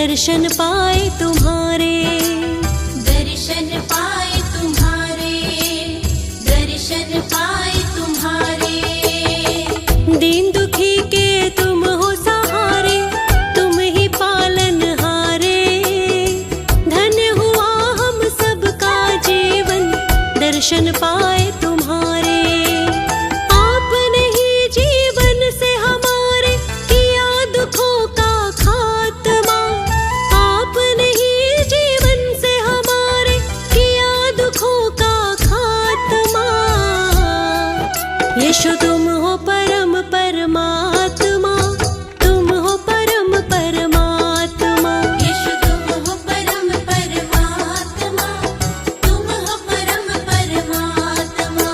दर्शन पाए तुम्हारे, दर्शन पाए तुम्हारे, दर्शन पाए तुम्हारे। दीन दुखी के तुम हो सहारे, तुम ही पालनहारे। धन्य हुआ हम सबका जीवन, दर्शन पाए तुम्हारे। आपने ही जीवन से हमारे किया दुखों का खात्मा। आपने ही जीवन से हमारे किया दुखों का खात्मा। यीशु तुम हो परम परमात्मा, तुम हो परम परमात्मा। यीशु तुम हो परम परमात्मा, तुम हो परम परमात्मा।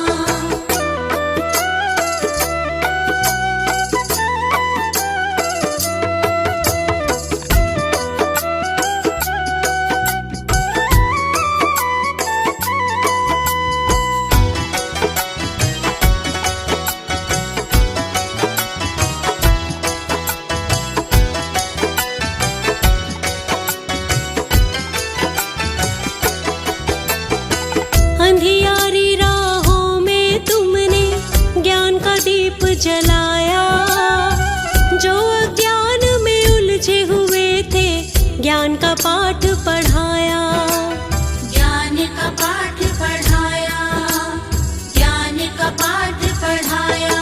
अंधियारी राहों में तुमने ज्ञान का दीप जलाया। जो अज्ञान में उलझे हुए थे, ज्ञान का पाठ पढ़ाया। ज्ञान का पाठ पढ़ाया, ज्ञान का पाठ पढ़ाया।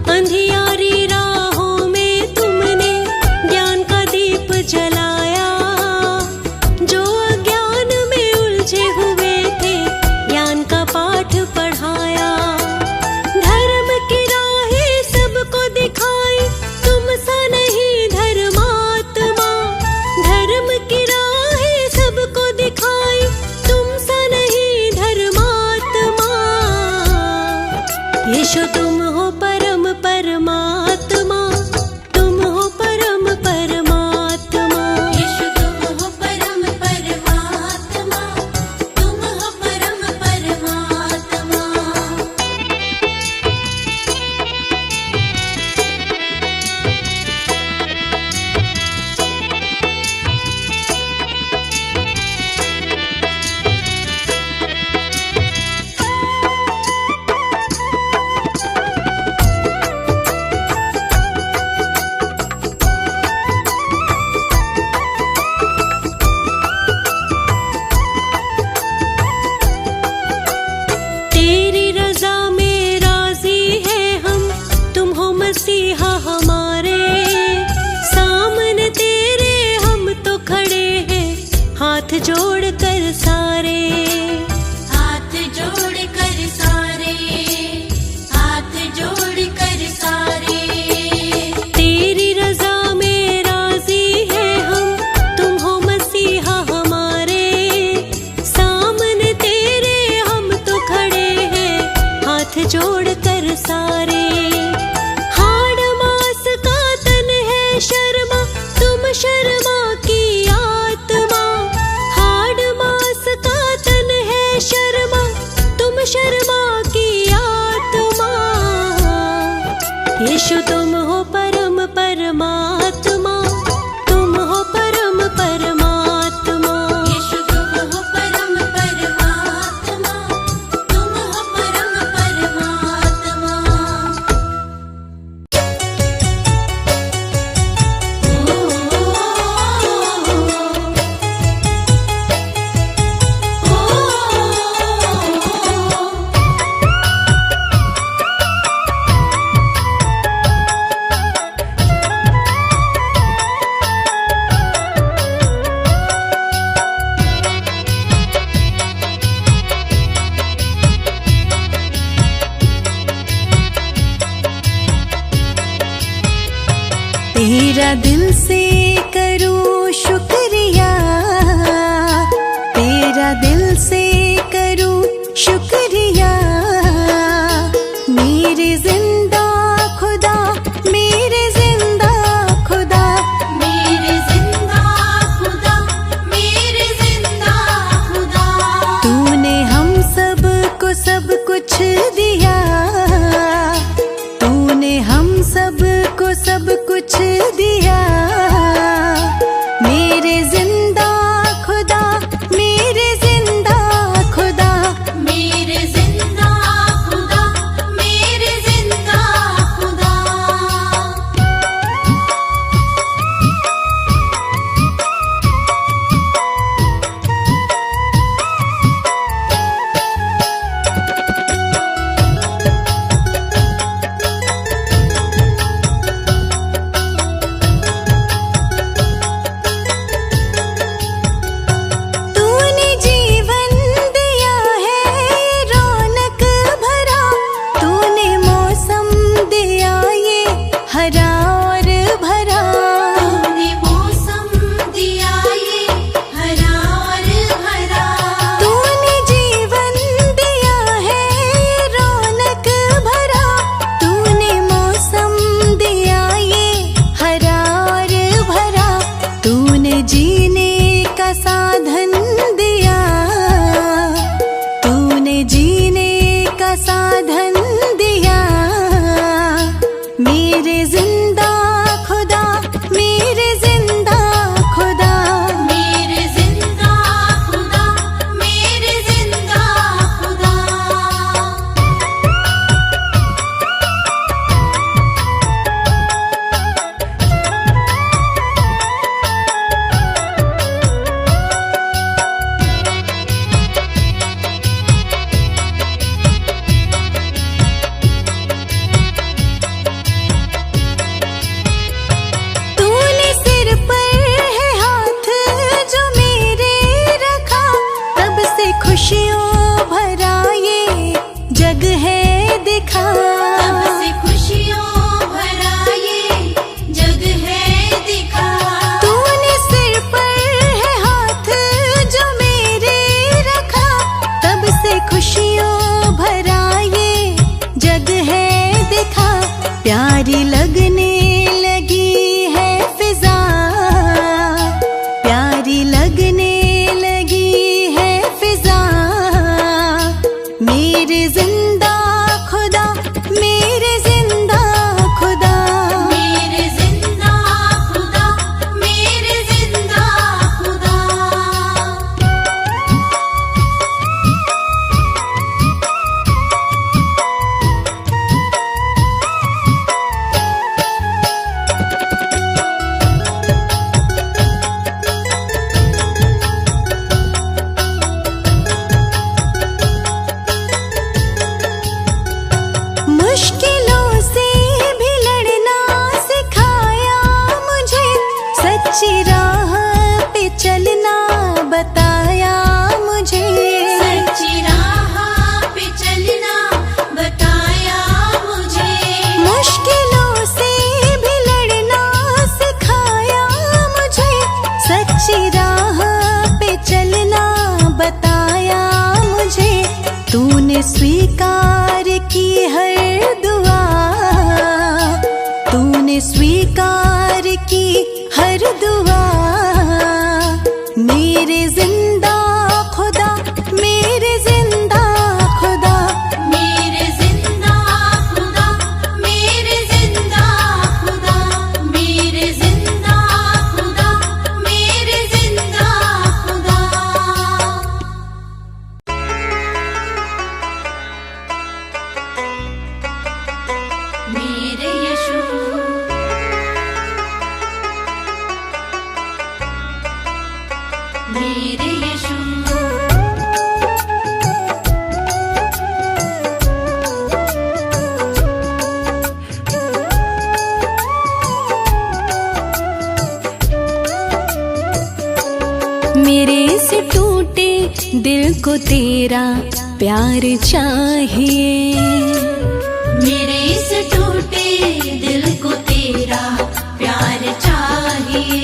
अंधियारी राहों में तुमने ज्ञान का दीप जलाया। जो अज्ञान में उलझे हुए थे, ज्ञान का पाठ पढ़ाया। धर्म की राहें सबको दिखाई, तुम सा नहीं धर्मात्मा। धर्म की राहें सबको दिखाई, तुम सा नहीं धर्मात्मा। यीशु तुम हो परम परमात्मा, तुम हो परम परमात्मा। यीशु तुम हो परम परमात्मा, तुम हो परम परमात्मा। तेरी रजा में राजी है हम, तुम हो मसीहा हमारे। सामने तेरे हम तो खड़े हैं, हाथ जोड़ कर सारे। हाथ जोड़ कर सारे, हाथ जोड़ कर सारे। तेरी रजा में राजी है हम, तुम हो मसीहा हमारे। सामने तेरे हम तो खड़े हैं, हाथ जोड़ कर सारे। हाड़ मास का तन है शर्मा, तुम शर्मा की आत्मा। हाड़ मास का तन है शर्मा, तुम शर्मा की आत्मा। यीशु तुम हो परम परमात्मा, तुम हो परम परमात्मा। यीशु तुम हो परम परमात्मा, तुम हो परम परमात्मा। तेरा दिल से करूं शुक्रिया, तेरा दिल से करूं शुक्रिया। मेरे जिंदा खुदा, मेरे जिंदा खुदा। मेरे जिंदा खुदा, मेरे जिंदा खुदा। तूने हम सबको सब कुछ दिया, तूने हम सबको सब कुछ दिया। दिखा, प्यारी लगने लगी है फिजा, प्यारी लगने लगी है फिजा। मेरे जिंदा खुदा, मेरे जिंदा खुदा, मेरे जिंदा खुदा, मेरे जिंदा खुदा। मुश्किलों से भी लड़ना सिखाया मुझे, सच्ची राह पे चलना बताया मुझे। सच्ची राह पे चलना बताया मुझे। मुश्किलों से भी लड़ना सिखाया मुझे, सच्ची राह पे चलना बताया मुझे। तूने स्वीकार की हर दुआ, तूने स्वीकार की हर दुआ। मेरे जिंदा खुदा, मेरे जिंदा खुदा, मेरे जिंदा खुदा, मेरे जिंदा खुदा, मेरे जिंदा खुदा, मेरे जिंदा खुदा। मेरे यीशु, मेरे यीशु। मेरे से टूटे दिल को तेरा प्यार चाहिए। मेरे इस टूटे दिल को तेरा प्यार चाहिए।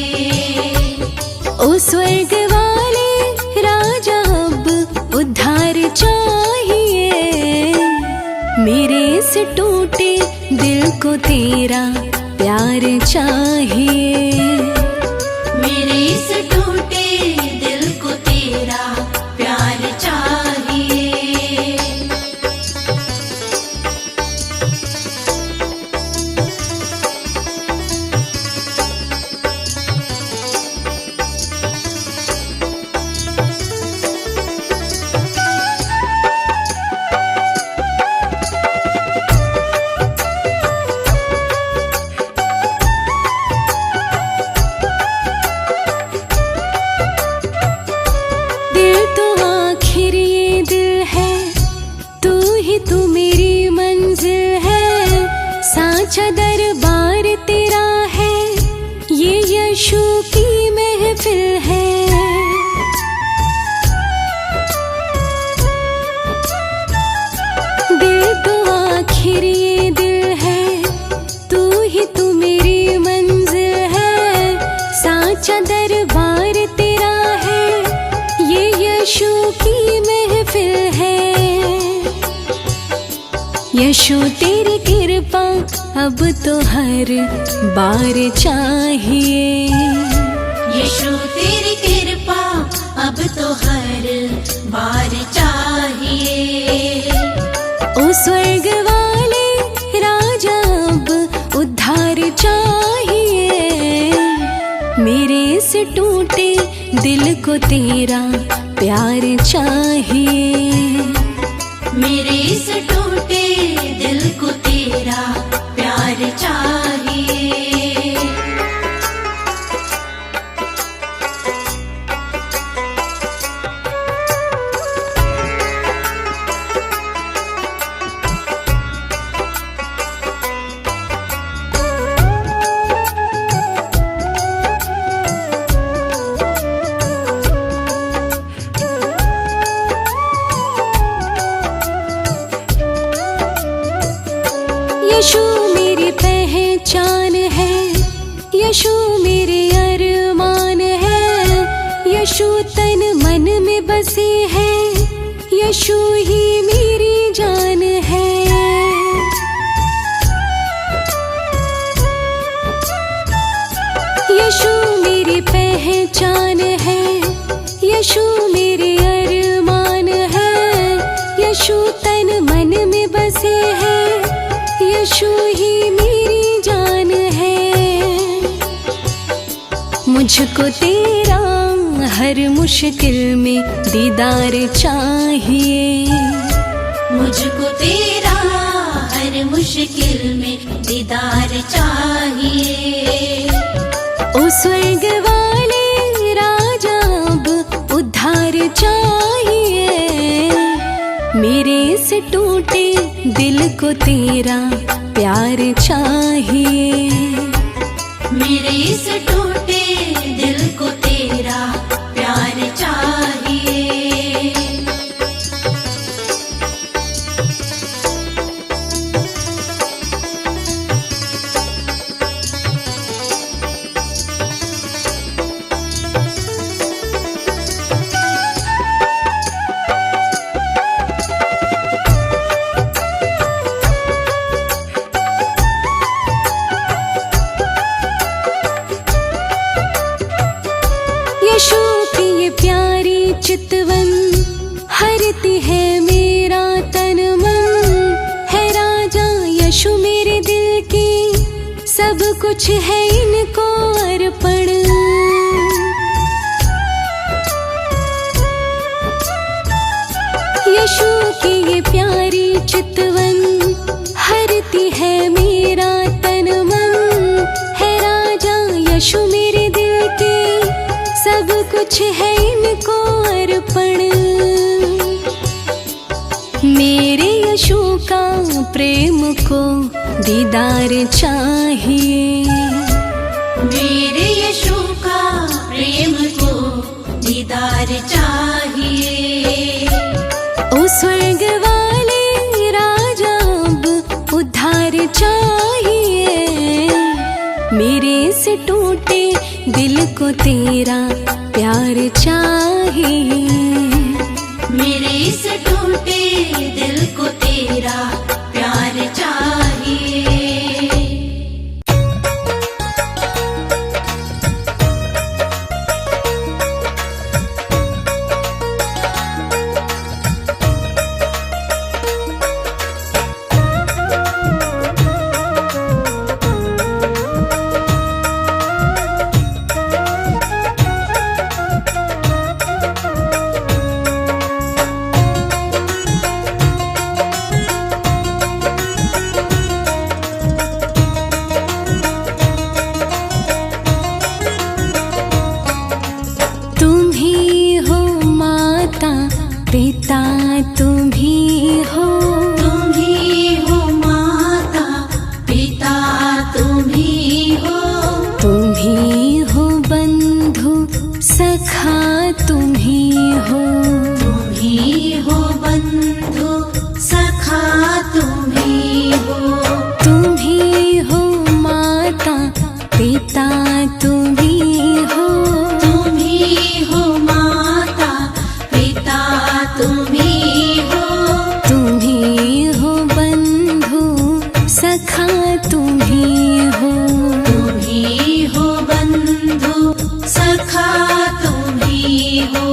ओ स्वर्ग वाले राजा अब उद्धार चाहिए। मेरे से टूटे दिल को तेरा प्यार चाहिए। मेरे इस टूटे दिल को तेरा प्यार चाहिए। दिल तो आखिर ये दिल है, तू ही तू मेरी मंजिल है। साचा दरबार तेरा है, ये यीशु की महफिल है। दिल तो आखिर ये दिल है, तू ही तू मेरी मंजिल है। साचा दरबार तेरा है, ये यीशु की महफिल है। यीशु तेरी कृपा अब तो हर बार चाहिए। यीशु तेरी कृपा अब तो हर बार चाहिए। ओ स्वर्ग वाले राजा अब उद्धार चाहिए। मेरे से टूटे दिल को तेरा प्यार चाहिए। मेरे इस टूटे दिल को तेरा प्यार चाहिए। यीशु मेरी पहचान है, यीशु मेरे अरमान है। यीशु तन मन में बसे है, यीशु ही मेरी जान है। पहचान है, यशु मेरे अरमान है, यशु तन मन में बसे है, यशु ही मेरी जान है। मुझको तेरा हर मुश्किल में दीदार चाहिए, मुझको तेरा हर मुश्किल में दीदार चाहिए। ओ स्वर्ग वाले राजा अब उद्धार चाहिए, मेरे इस टूटे दिल को तेरा प्यार चाहिए, मेरे इस टूटे दिल को तेरा प्यार चाहिए। यशु की ये प्यारी चितवन हरती है मेरा तन मन, है राजा यशु मेरे दिल की, सब कुछ है इनको अर्पण। यशु की ये प्यारी चितवन हरती है मेरा तन मन, है राजा यशु मेरे दिल की, सब कुछ है इनको अर्पण। मेरे यशु का प्रेम को दीदार चाहिए, मेरे यशु का प्रेम को दीदार चाहिए। ओ स्वर्ग वाले राजा अब उद्धार चाहिए, मेरे इस टूटे दिल को तेरा प्यार चाहिए, मेरे इस टूटे दिल को तेरा प्यार चाहिए। पिता तुम ही हो, तुम ही हो माता पिता तुम ही हो, तुम ही हो बंधु सखा तुम ही हो, तुम ही हो बंधु सखा तुम ही हो, तुम ही हो माता पिता तुम ही हो, तुम ही हो माता पिता तुम ही हो, तुम ही हो बंधु सखा तुम ही हो, तुम ही हो बंधु सखा तुम ही हो।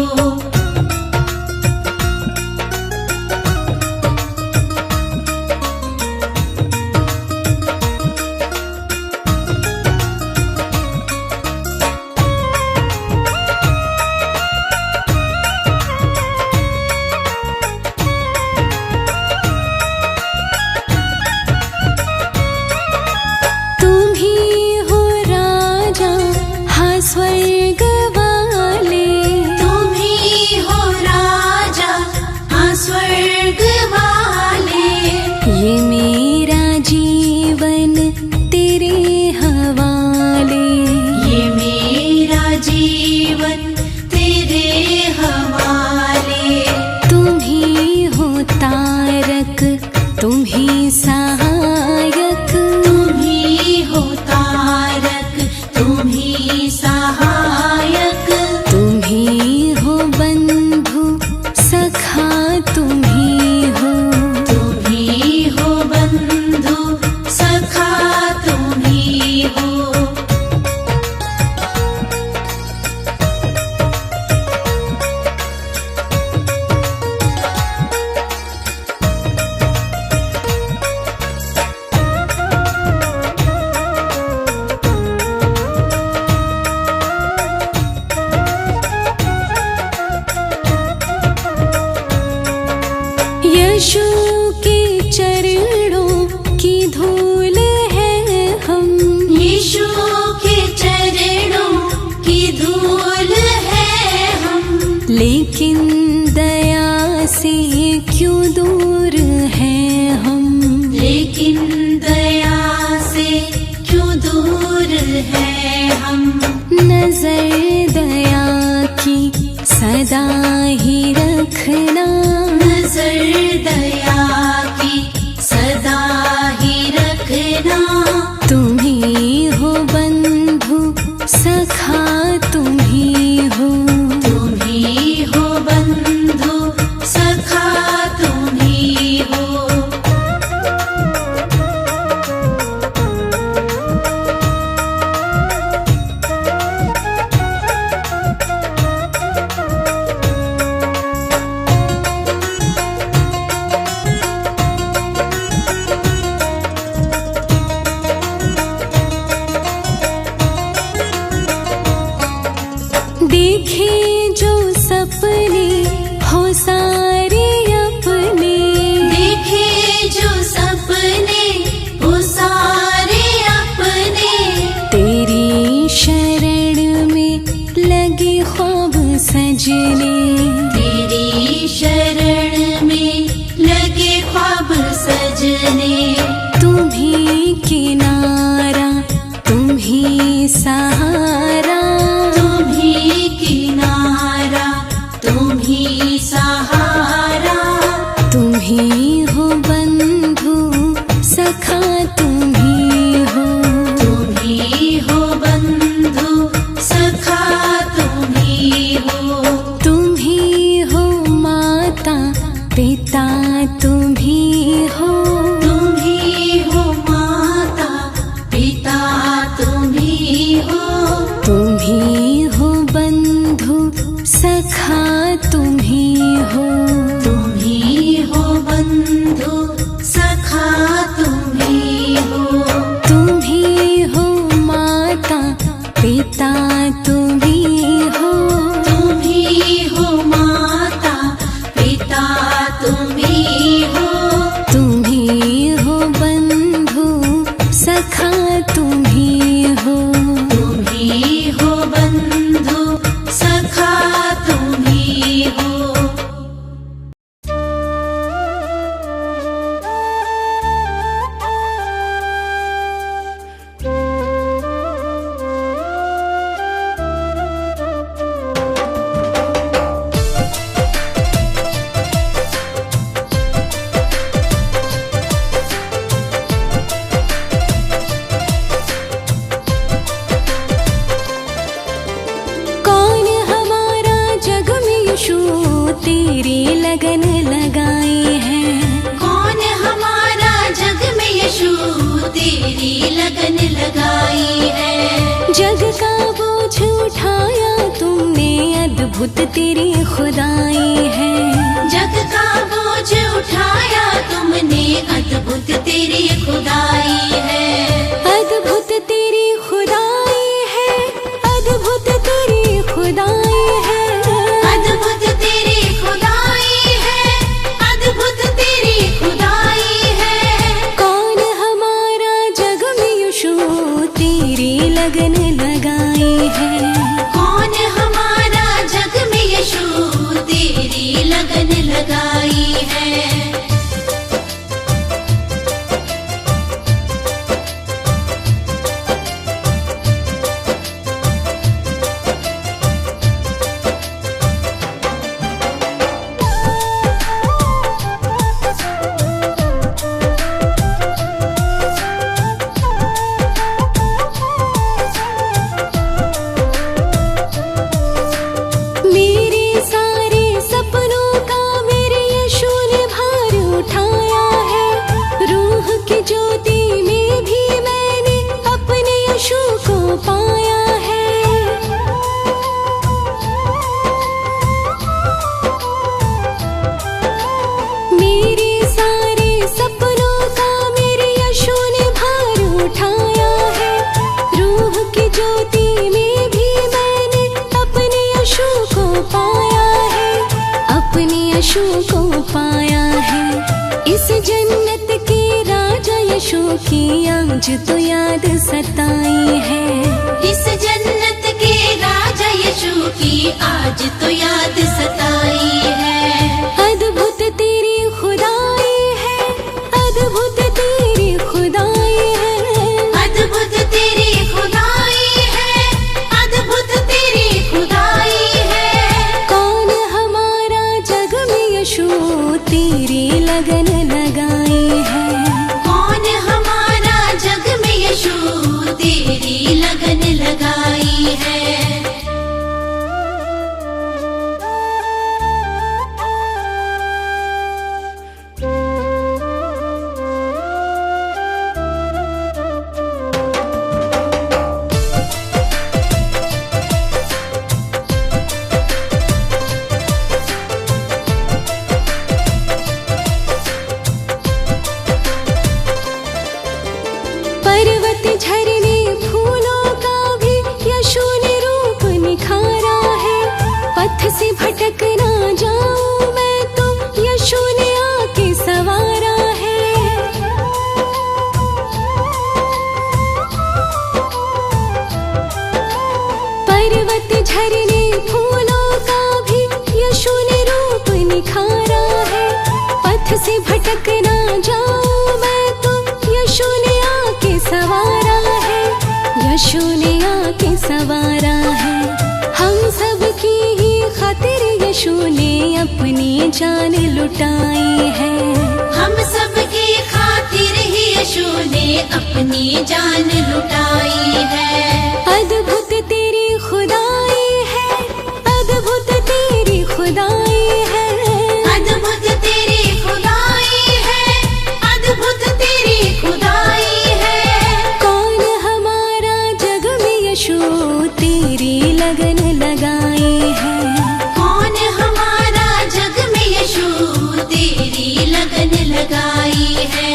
नजर दया की सदा ही रखना, नजर दया की सदा ही रखना। तुम ही हो बंधु सखा तुम ही हो, तुम ही हो बंधु सखा तुम ही हो। देखे जो सपने हो सारे अपने, देखे जो सपने वो सारे अपने। तेरी शरण में लगे ख्वाब सजने, तेरी शरण में लगे ख्वाब सजने। तुम ही किनारा तुम ही सहारा, तुम ही किनारा तुम ही सहारा। तुम ही हो बंधु सखा तुम ही हो, तुम ही हो बंधु सखा तुम ही हो। तुम ही हो माता पिता तुम ही हो, तुम ही हो माता पिता तुम ही हो। तुम ही हो बंधु सखा तुम ही हो, तुम ही हो बंधु सखा तुम ही हो। तुम ही हो माता पिता तुम ही हो, तुम ही हो माता पिता तुम ही हो। तुम ही हो बंधु सखा तुम ही हो, तुम ही हो बंधु सखा तुम ही हो। कौन हमारा जग में यीशु तेरी लगन लगाई है, कौन हमारा जग में यीशु तेरी लगन लगाई है। जग का बोझ उठाया तुमने अद्भुत तेरी खुदाई है, जग का बोझ उठाया तुमने अद्भुत तेरी खुदाई है। अद्भुत तेरी खुदाई है, अद्भुत तेरी खुदाई है, अद्भुत तेरी खुदाई है, अद्भुत तेरी खुदाई है। कौन हमारा जग में यीशु तेरी लगन लगाई है, कौन हमारा जग में यीशु तेरी लगन लगाई है। मेरे सारे सपनों का मेरे यीशु ने भार उठाया है। रूह की ज्योति में भी मैंने अपने यीशु को पाया है। मेरे सारे सपनों का मेरे यीशु ने भार उठाया है। रूह की ज्योति में भी मैंने अपने यीशु को पाया है, अपने यीशु को पाया है। इस जन्नत के राजा यीशु की आज तो याद सताई है, इस जन्नत के राजा यीशु की आज तो याद सताई है। अद्भुत तेरी खुदाई है, अद्भुत तेरी खुदाई है, अद्भुत तेरी खुदाई है, अद्भुत भटक ना जाऊं मैं, तो यशु ने आके सवारा है। पर्वत झरने फूलों का भी यशु ने रूप निखारा है। पथ से भटक ना जाऊं मैं, तो यशु ने आके सवारा है। यशु ने आके सवारा है। हम सब की ही खातिर यशु ने अपनी जान लुटाई है। हम सब की खातिर ही यशु ने अपनी जान लुटाई है। अद्भुत तेरी खुदाई है, अद्भुत तेरी खुदाई है। अद्भुत तेरी खुदाई है, अद्भुत तेरी खुदाई है। कौन हमारा जग में यशु तेरी लगन लगाई है। कौन हमारा जग में यशु तेरी लगन लगाई है।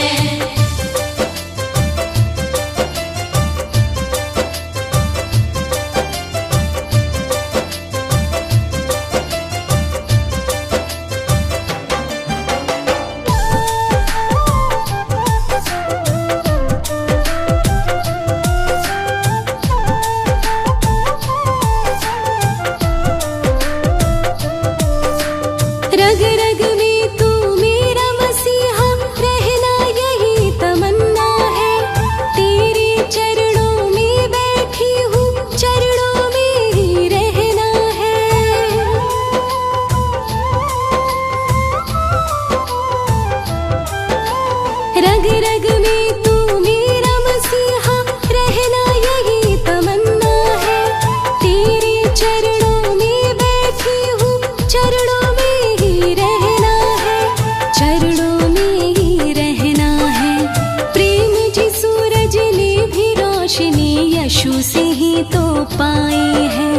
रग रग में तू मेरा मसीहा, रहना यही तमन्ना है। तेरे चरणों में बैठी हूँ, चरणों में ही रहना है। रग रग में तू मेरा मसीहा, रहना यही तमन्ना है। तेरे चरणों में बैठी हूँ, चरणों में ही रहना है। चरणों में ही रहना है। प्रेम जी सूरज ने भी रोशनी यशु से ही तो पाई है।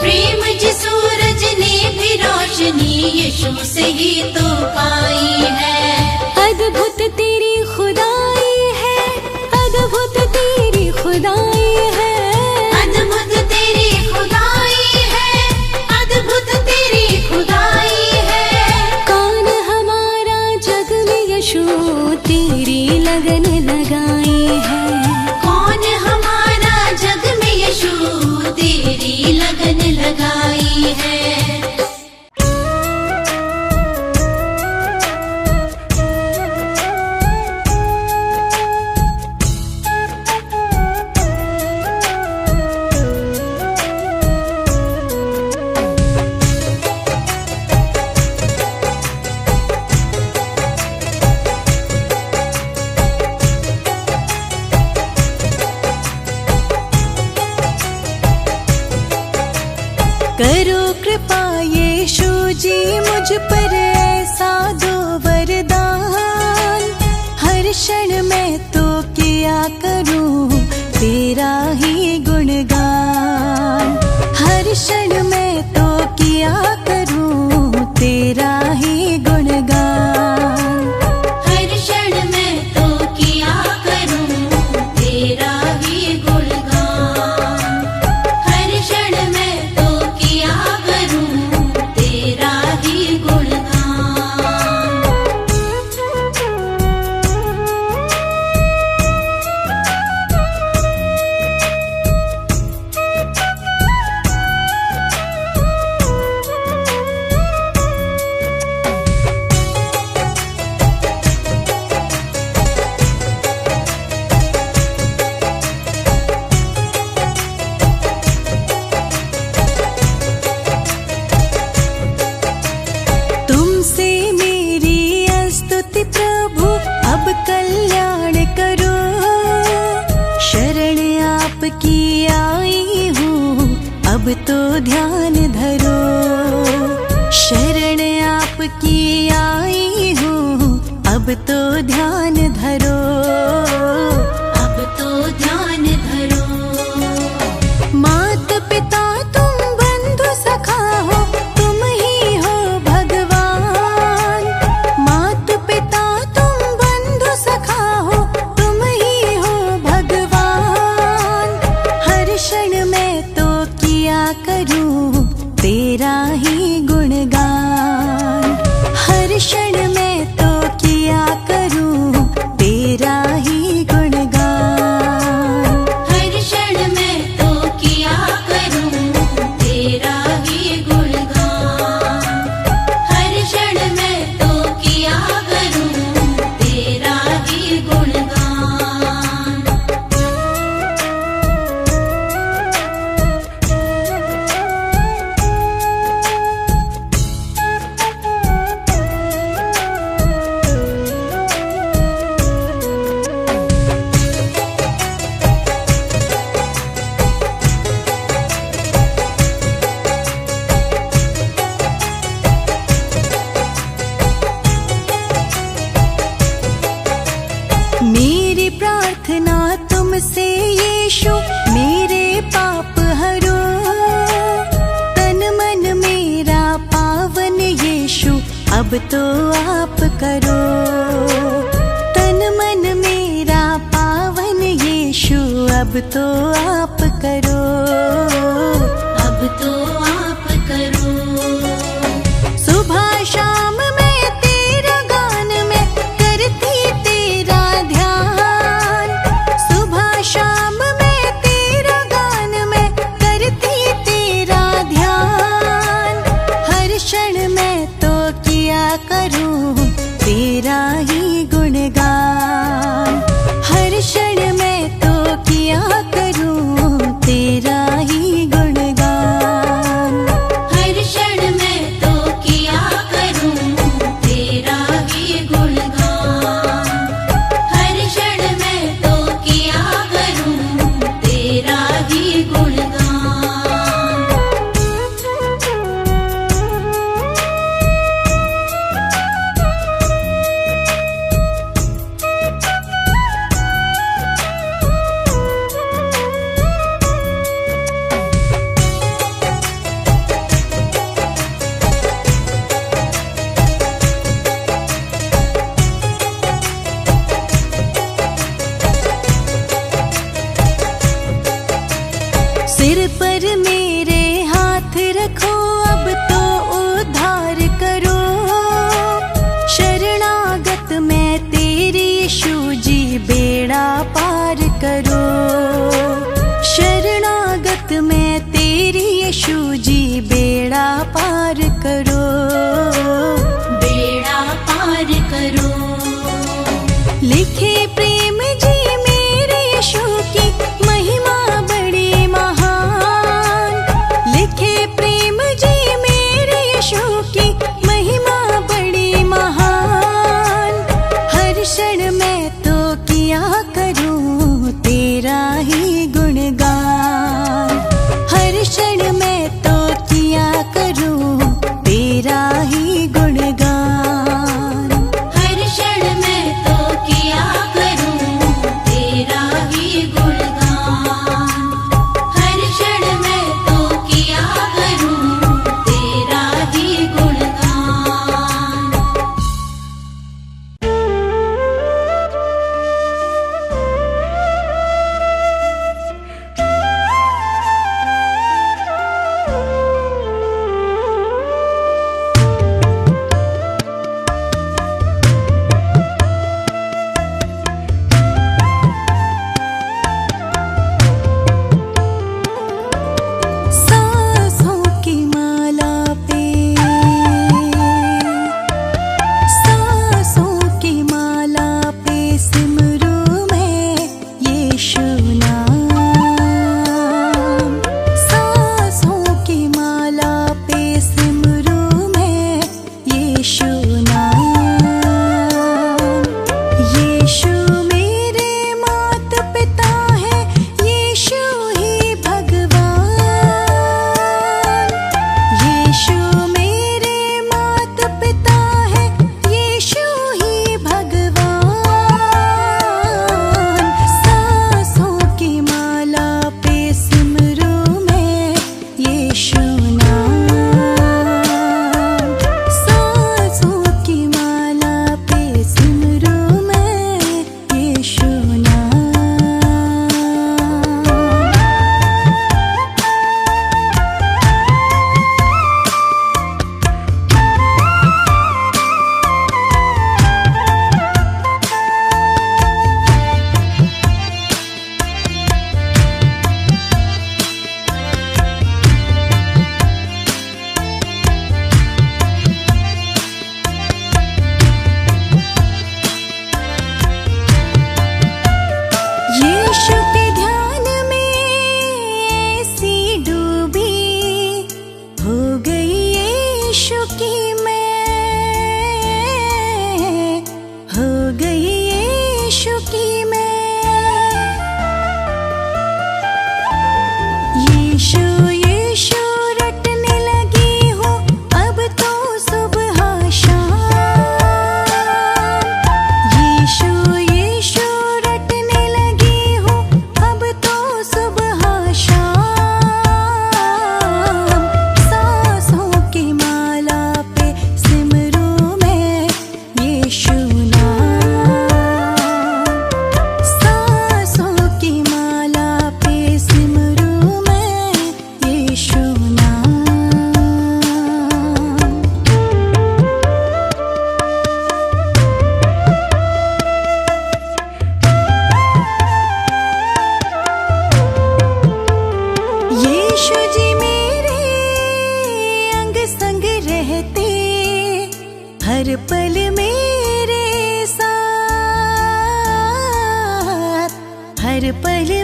प्रेम जी सूरज ने भी रोशनी यशु से ही तो पाई है। अद्भुत तेरी खुदाई है, अद्भुत तेरी खुदाई है। अद्भुत तेरी खुदाई है, अद्भुत तेरी खुदाई है। कौन हमारा जग में यशु तेरी लगन लगाई है। कौन हमारा जग में यशु तेरी लगन लगाई है। करो कृपा यीशु जी मुझ पर, ऐसा दो वरदान। हर क्षण मैं तो किया करूं तेरा ही गुणगान। हर क्षण मैं तो किया करूं तेरा ही गुणगान। हर क्षण मैं तो किया करूं तेरा ही गुणगान। हर क्षण मैं तो किया करूं तेरा ही गुणगान। तुमसे मेरी स्तुति प्रभु अब कल्याण करो। शरण आपकी आई हूँ अब तो ध्यान धरो। शरण आपकी आई हूँ अब तो ध्यान धरो। अब तो ध्यान धरो। माता पिता तुम बंधु सखा हो, तुम ही हो भगवान। माता पिता तुम बंधु सखा हो, तुम ही हो भगवान। हर क्षण मैं तो किया करूं तेरा ही गुणगान। तो आप करो। तन मन मेरा पावन यीशु अब तो आप करो, अब तो आप करो। सुबह शाम मैं तेरा गान में करती तेरा ध्यान। सुबह शाम मैं तेरा गान में करती तेरा ध्यान। हर क्षण मैं तो किया करूं तेरा ही गुणगान। हर क्षण मैं तो किया करूं तेरा ही गुणगान। हर क्षण मैं तो किया करूं तेरा ही गुणगान। हर क्षण मैं तो किया करूं तेरा ही गुणगान। सिर पर मेरे हाथ रखो अब तो उद्धार करो। शरणागत मैं तेरी यीशु जी बेड़ा पार करो। शरणागत मैं तेरी यीशु जी बेड़ा पार करो। बेड़ा पार करो। लिखे प्रेम जी मेरे यीशु की महिमा बड़ी महान। लिखे प्रेम जी मेरे यीशु की महिमा बड़ी महान। हर क्षण मैं तो किया करूं तेरा ही गुणगान। हर क्षण मैं तो किया करूं तेरा ही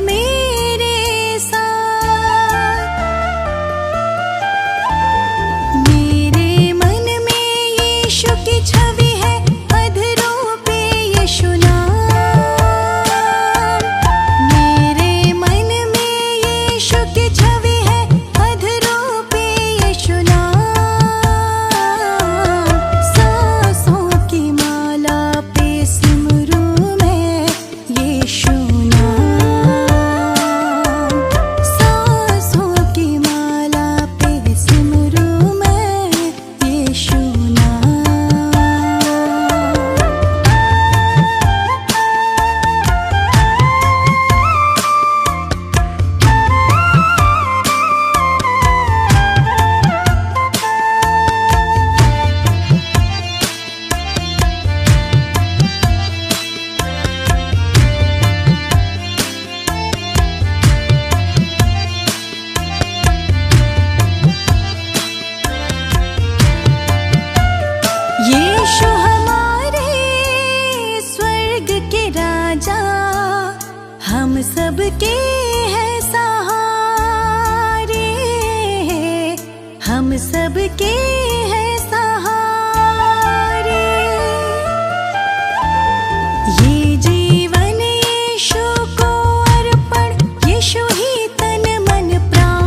मेरे साथ। मेरे मन में यीशु की छवि है, अधरों पे यीशु नाम। मेरे मन में यीशु की छवि है, अधरों पे यीशु नाम। सांसों की माला पे सिमरूं मैं यीशु नाम। सांसों की माला पे सिमरूं मैं यीशु नाम। यीशु हमारे स्वर्ग के राजा, हम सबके हैं सहारे। हम सबके हैं सहारे। ये जीवन यीशु को अर्पण, यीशु ही तन मन प्राण।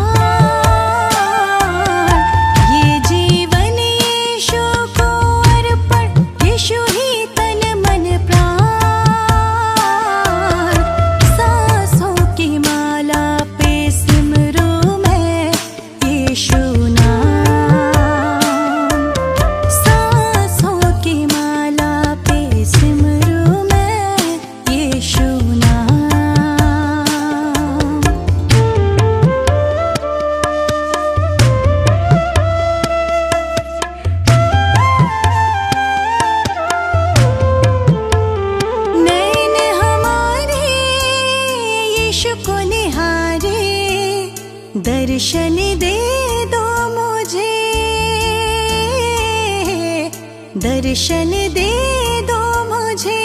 ये जीवन यीशु को अर्पण, यीशु ही तन मन प्राण। सांसों की माला पे सिमरूं मैं यीशु नाम। सांसों की माला पे सिमरूं मैं यीशु नाम। नैन हमारे यीशु को निहारे, दर्शन दे दो मुझे। दर्शन दे दो मुझे।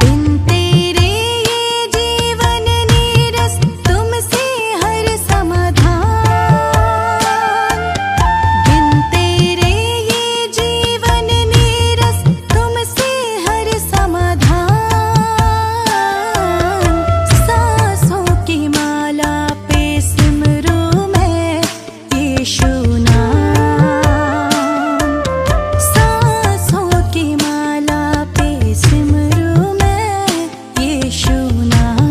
बिन तेरे ये जीवन नीरस, तुमसे हर समाधान। बिन तेरे ये जीवन नीरस, तुमसे हर समाधान। सांसों की माला पे सिमरूं मैं यीशु नाम। सांसों की माला पे सिमरूं मैं यीशु नाम।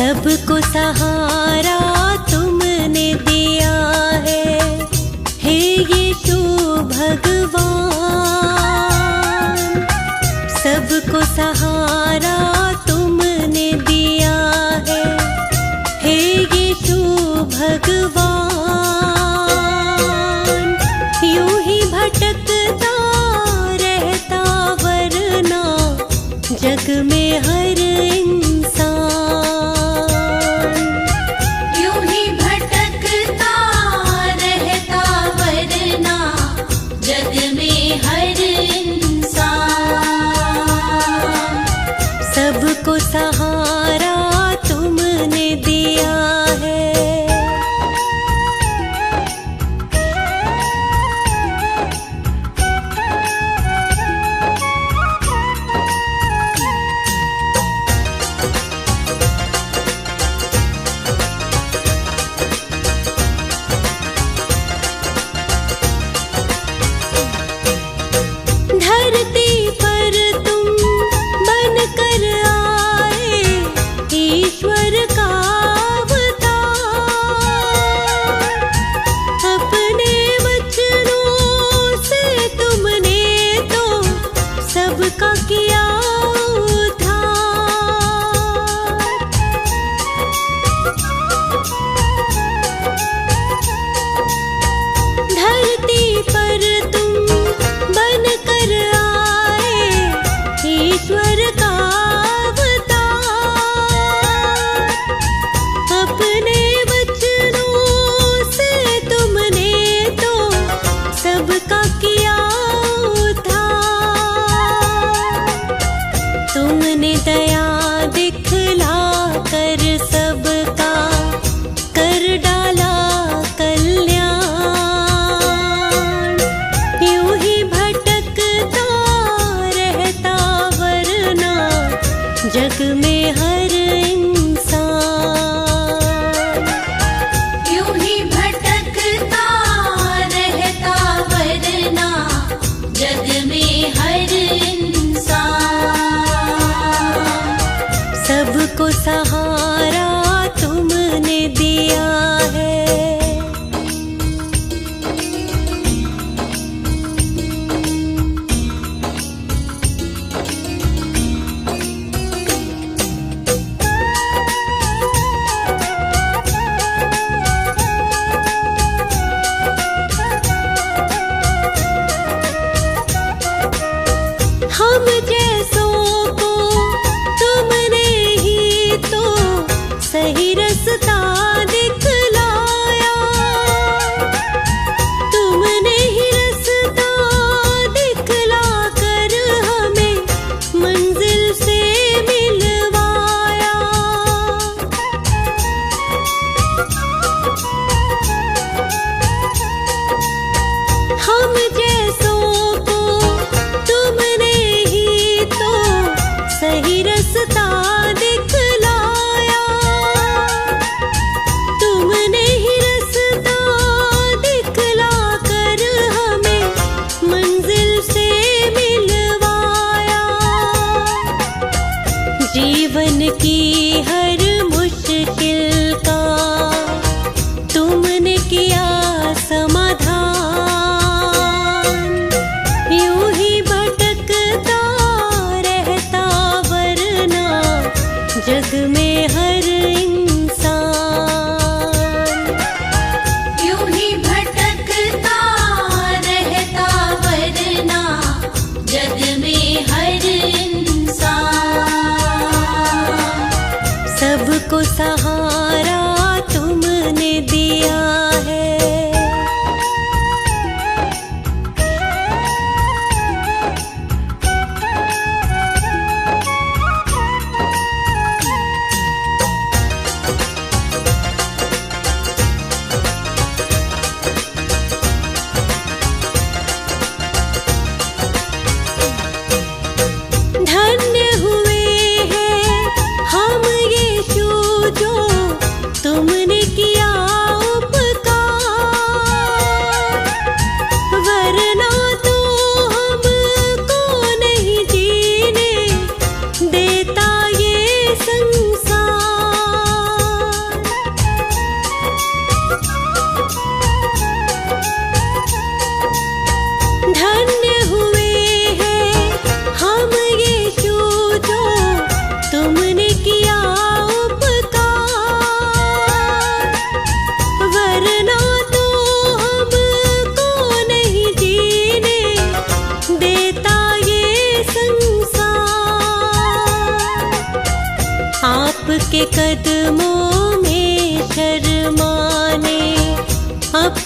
सबको सहारा तुमने दिया है, हे यीशु भगवान। सबको सहारा तुमने दिया है, हे यीशु भगवान। यूं ही भटकता रहता वरना जग में हर इंसान। यूं ही भटकता रहता वरना जग में हर इंसान। सबको सहारा तुमने दिया है।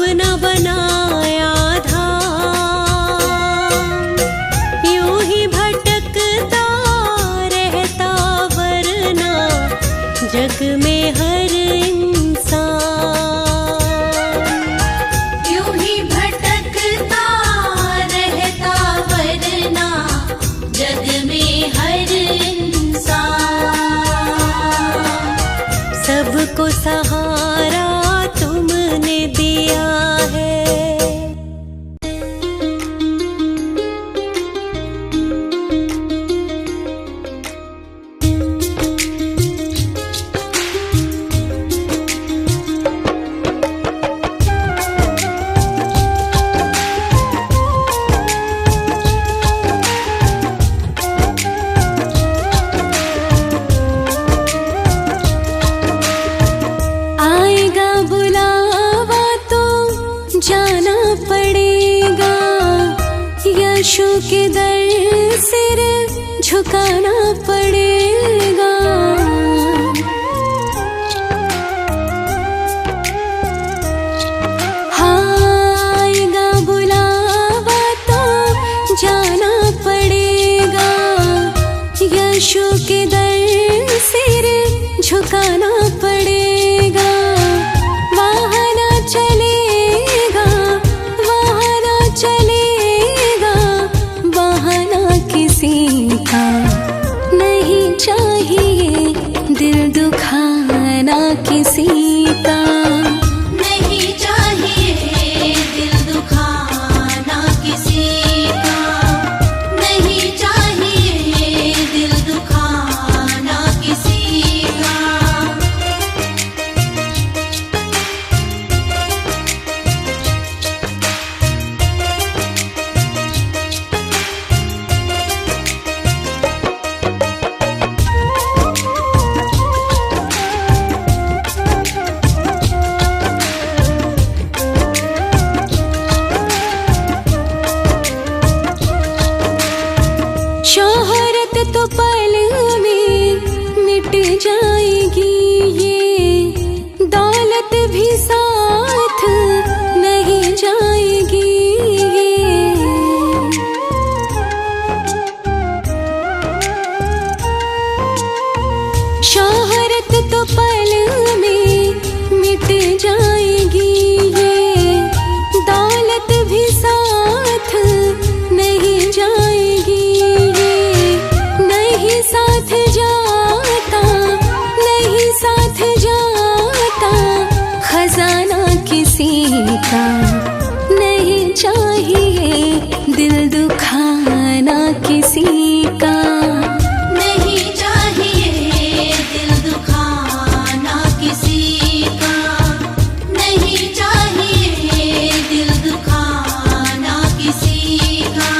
अपना बनाया धाम, यूं ही भटकता रहता वरना जग में हर इंसान। यूं ही भटकता रहता वरना जग में हर इंसान। सबको सहारा तुमने दिया है। आएगा बुलावा तो जाना पड़ेगा, यशु के दर सिर झुकाना पड़ेगा। हाँ, आएगा बुलावा तो जाना पड़ेगा, यशु के दर सिर झुकाना पड़ेगा। वहाँ ना चलेगा, वहाँ ना चलेगा, बहाना किसी का नहीं चाहिए, दिल दुखाना किसी का नहीं चाहिए, दिल दुखाना किसी का नहीं चाहिए, दिल दुखाना किसी का। शोहरत तो पल में मिट जाएगी, ये दौलत भी साथ नहीं जाएगी। ये शोहरत तो पल में मिट जाएगी, ये दौलत भी साथ नहीं जाएगी। नहीं साथ जाता, नहीं साथ जाता, खजाना किसी का नहीं चाहिए, दिल दुखाना किसी का नहीं चाहिए, दिल दुखाना किसी का नहीं चाहिए, दिल दुखाना किसी का।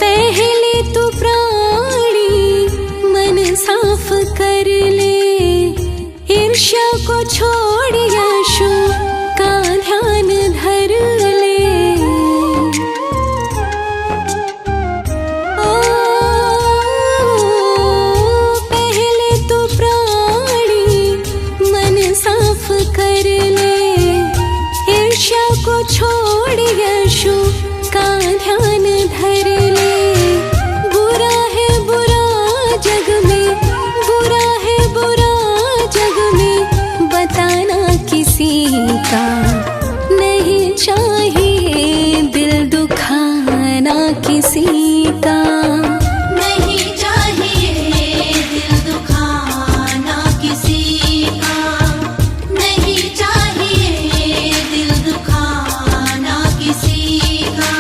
पहले तो प्राणी मन साफ कर ले, ईर्ष्या को छोड़ यशु का ध्यान धर ले। ओ, पहले तो प्राणी मन साफ कर ले, ईर्ष्या को छोड़ यशु का ध्यान धर ले। बुरा है बुरा जग में, बुरा है बुरा जग में, बताना किसी का नहीं चाहिए, दिल दुखाना किसी का नहीं चाहिए, दिल दुखाना किसी का नहीं चाहिए, दिल दुखाना किसी का।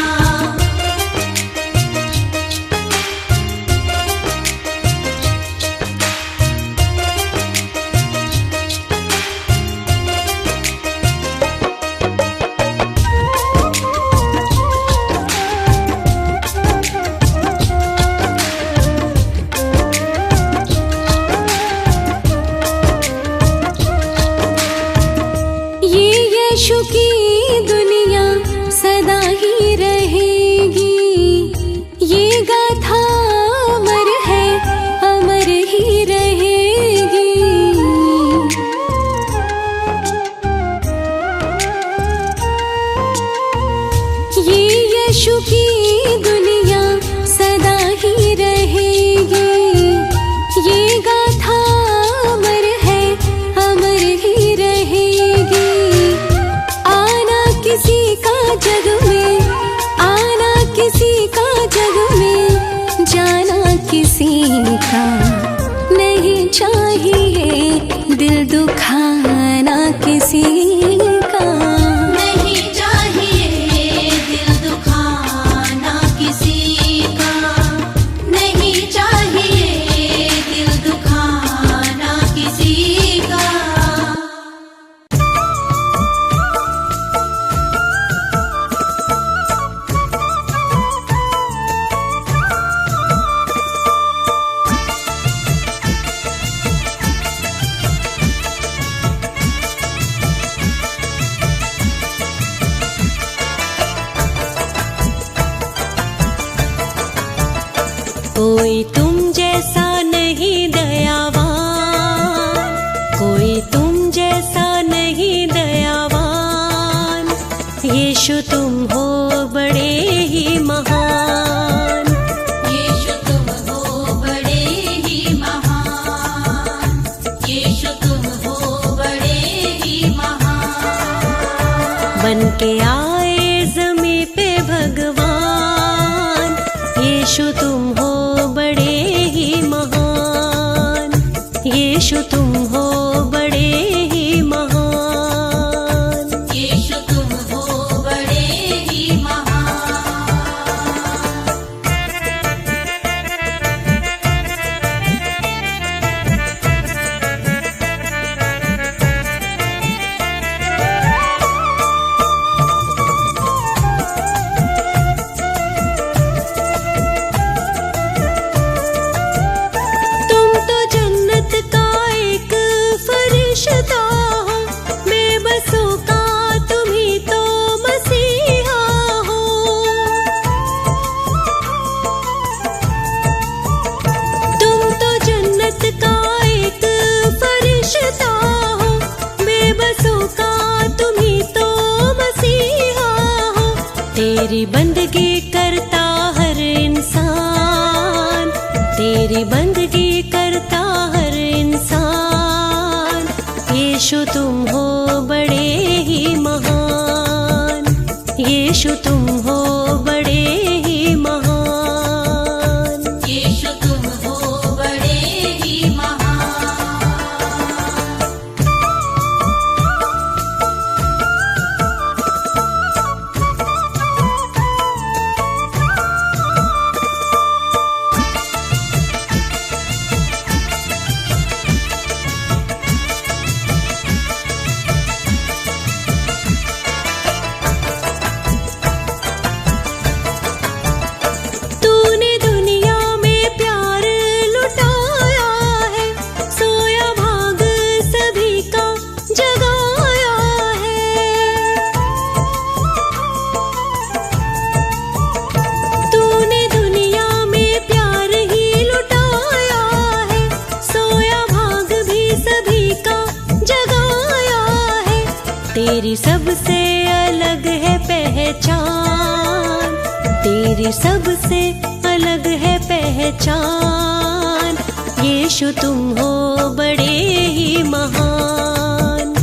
यीशु की दुनिया सदा ही रहेगी, ये गाथा अमर है, अमर ही रहेगी। आना किसी का जग में, आना किसी का जग में, जाना किसी का नहीं चाहिए, दिल दुखाना किसी का नहीं चाहिए, दिल दुखाना किसी का नहीं चाहिए, दिल दुखाना किसी का। कोई तुम जैसा नहीं दयावान, कोई तुम जैसा नहीं दयावान, यीशु तुम हो बड़े ही महान, यीशु तुम हो बड़े ही महान, यीशु तुम हो बड़े ही महान। बन के आए ज़मीं पे भगवान, यीशु तुम हो बड़े ही महान, यीशु तुम हो बड़े ही महान, यीशु तुम हो बड़े ही महान। तुम तो जन्नत का एक फरिश्ता हो, बेबसों का तुम ही तो मसीहा हो। तुम तो जन्नत का एक फरिश्ता हो, बेबसों का तुम ही तो मसीहा हो। तेरी बंदगी करता हर इंसान, तेरी बंदगी करता हर इंसान, यीशु तुम हो बड़े ही महान, यीशु तुम हो बड़े ही महान, यीशु तुम हो बड़े ही महान। तूने दुनिया में प्यार लुटाया है, सोया भाग सभी का जगाया है। तूने दुनिया में प्यार ही लुटाया है, सोया भाग भी सभी का जगाया है। तेरी सबसे अलग है पहचान, तेरी सबसे अलग है पहचान, यीशु तुम हो बड़े ही महान,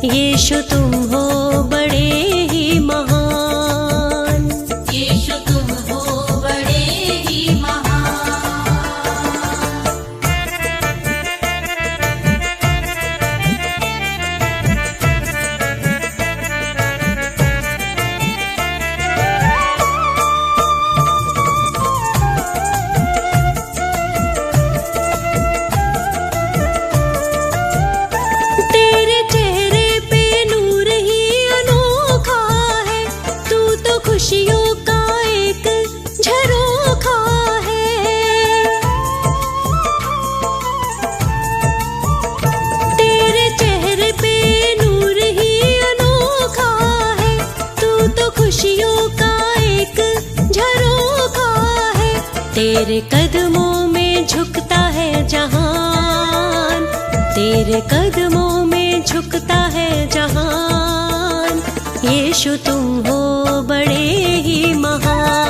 यीशु तुम हो बड़े ही महान, यीशु तुम हो बड़े ही महान। तेरे चेहरे पे नूर ही अनोखा है, तू तो खुशियों का एक झरोखा है। तेरे चेहरे पे नूर ही अनोखा है, तू तो खुशियों का एक झरोखा है। तेरे कदमों में झुकता है जहान, तेरे कदमों में झुकता है जहान, यीशु तुम हो बड़े ही महान।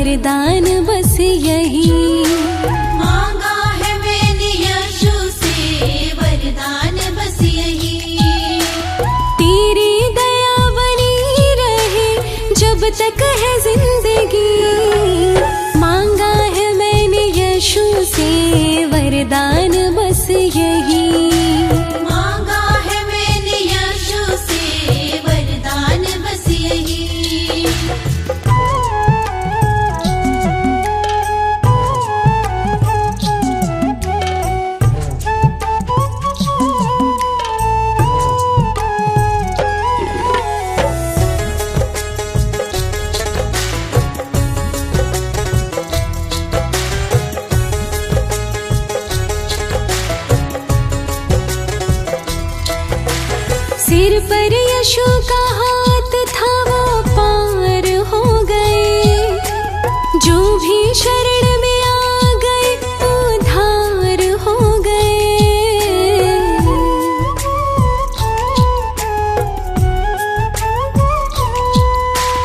वरदान बस यही। मांगा है मैंने यशु से वरदान बस यही। तेरी दया बनी रहे जब तक है जिंदगी। मांगा है मैंने यशु से वरदान बस यही। मांगा है मैंने यशु से वरदान बस यही। सिर पर यशु का हाथ था वो पार हो गए। जो भी शरण में आ गए उद्धार हो गए।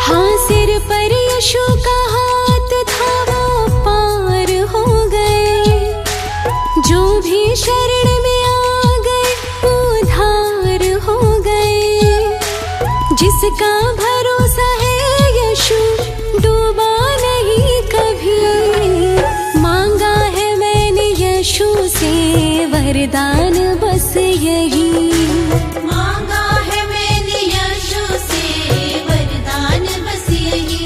हाँ, सिर पर यशु का हाथ था वो पार हो गए। जो भी शरण में आ गए उद्धार हो गए। जिसका भरोसा है यशु डूबा नहीं कभी। मांगा है मैंने यशु से वरदान बस यही। मांगा है मैंने यशु से वरदान बस यही।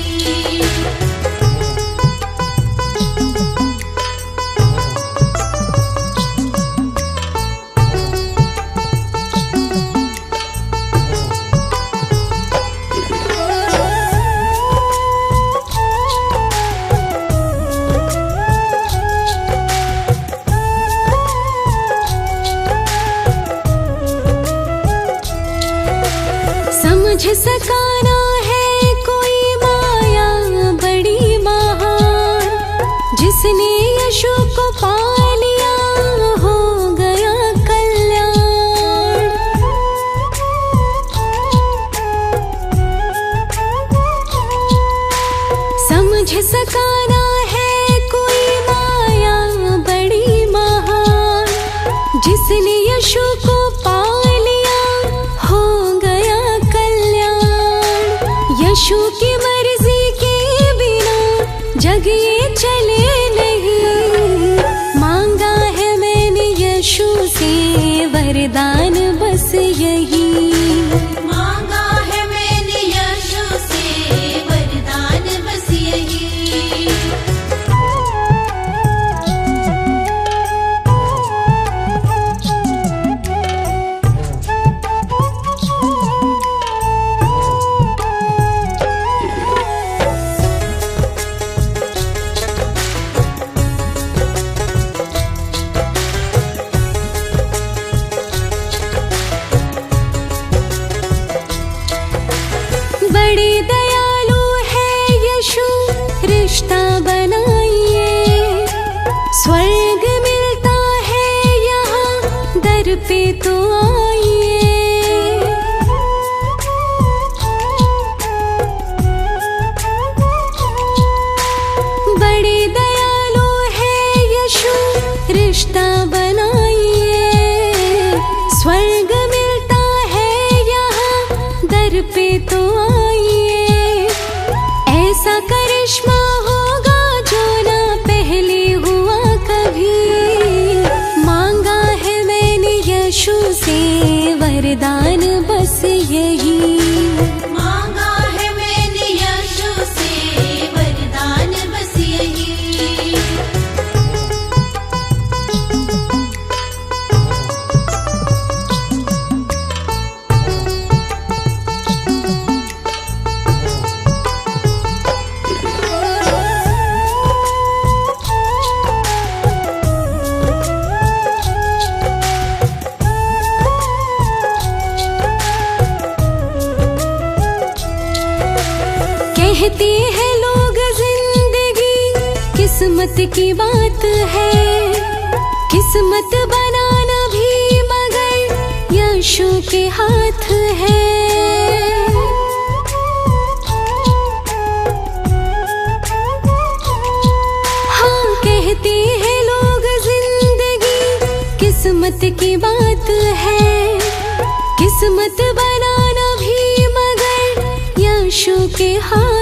समझ सकाना है कोई माया बड़ी महान। जिसने यशु को पा लिया हो गया कल्याण। समझ सकाना है कोई माया बड़ी महान। जिसने यशु को पा लिया हो गया कल्याण। यशु की मर्जी के बिना जग ये चले नहीं। मांगा है मैंने यशु से वरदान बस यही। मांगा है मैंने यशु से वरदान बस यही। बड़े दयालु है यशु रिश्ता बनाइए। स्वर्ग मिलता है यहाँ दर पे तो आइए। बड़े दयालु है यशु रिश्ता बनाइए। स्वर्ग मिलता है यहाँ दर पे तो आइए। ऐसा करिश्मा होगा जो ना पहले हुआ कभी। मांगा है मैंने यशु से वरदान बस यही। मांगा है मैंने यशु से वरदान बस यही। कहते हैं लोग जिंदगी किस्मत की बात है। किस्मत बनाना भी मगर यशु के हाथ है। किस्मत की बात है, किस्मत बनाना भी मगर यशु के हाथ